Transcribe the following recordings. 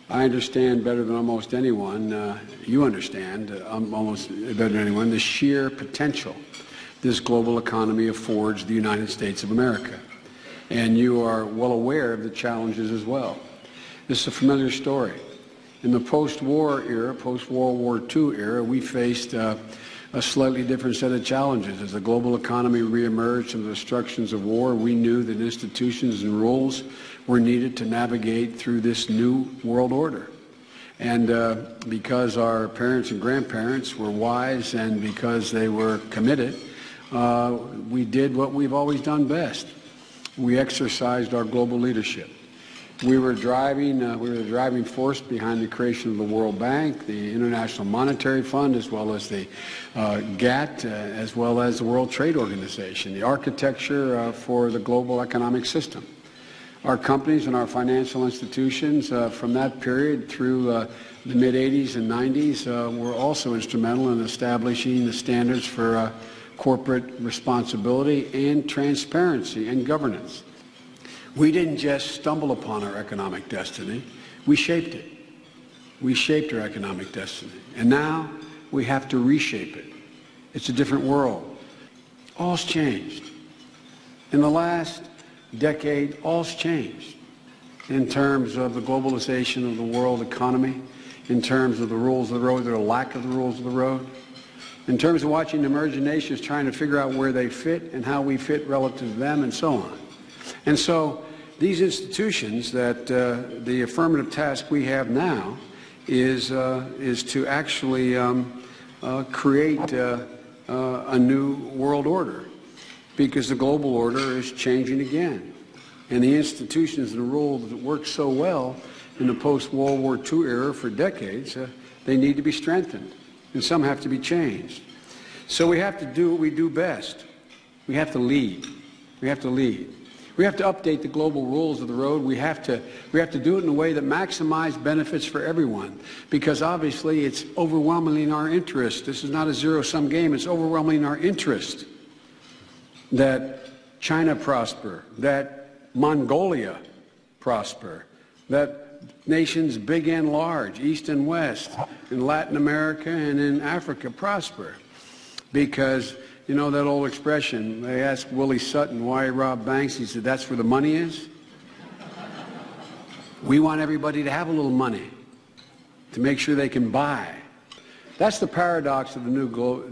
I understand better than almost anyone, you understand almost better than anyone, the sheer potential this global economy affords the United States of America. And you are well aware of the challenges as well. This is a familiar story. In the post-war era, post-World War II era, we faced a slightly different set of challenges. As the global economy reemerged from the destructions of war, we knew that institutions and rules were needed to navigate through this new world order. And because our parents and grandparents were wise and because they were committed, we did what we've always done best. We exercised our global leadership. We were the driving force behind the creation of the World Bank, the International Monetary Fund, as well as the GATT, as well as the World Trade Organization, the architecture for the global economic system. Our companies and our financial institutions from that period through the mid-'80s and '90s were also instrumental in establishing the standards for corporate responsibility and transparency and governance. We didn't just stumble upon our economic destiny, we shaped it. We shaped our economic destiny. And now we have to reshape it. It's a different world. All's changed. In the last decade, all's changed in terms of the globalization of the world economy, in terms of the rules of the road, or lack of the rules of the road, in terms of watching emerging nations trying to figure out where they fit and how we fit relative to them, and so on. And so these institutions that the affirmative task we have now is to actually create a new world order, because the global order is changing again. And the institutions and the rules that worked so well in the post-World War II era for decades, they need to be strengthened, and some have to be changed. So we have to do what we do best. We have to lead. We have to lead. We have to update the global rules of the road. We have to do it in a way that maximizes benefits for everyone, because obviously it's overwhelmingly in our interest. This is not a zero-sum game. It's overwhelmingly in our interest that China prosper, that Mongolia prosper, that nations big and large, East and West, in Latin America and in Africa prosper. Because, you know that old expression, they asked Willie Sutton why he robbed banks. He said, that's where the money is. We want everybody to have a little money to make sure they can buy. That's the paradox of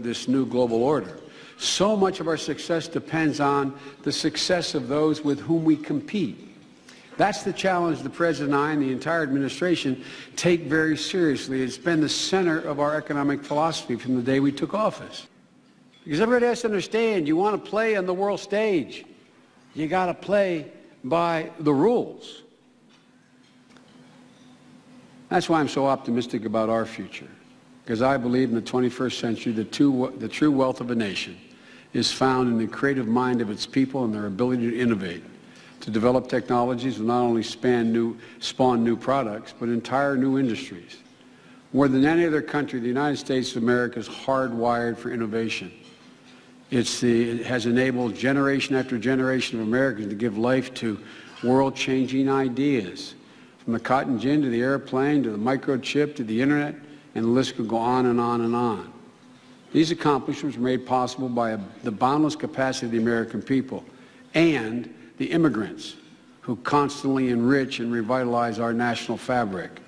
this new global order. So much of our success depends on the success of those with whom we compete. That's the challenge the President and I and the entire administration take very seriously. It's been the center of our economic philosophy from the day we took office. Because everybody has to understand, you want to play on the world stage, you got to play by the rules. That's why I'm so optimistic about our future. Because I believe in the 21st century, the true wealth of a nation is found in the creative mind of its people and their ability to innovate, to develop technologies that not only spawn new products, but entire new industries. More than any other country, the United States of America is hardwired for innovation. It has enabled generation after generation of Americans to give life to world-changing ideas, from the cotton gin to the airplane to the microchip to the internet, and the list could go on and on and on. These accomplishments were made possible by the boundless capacity of the American people and the immigrants who constantly enrich and revitalize our national fabric.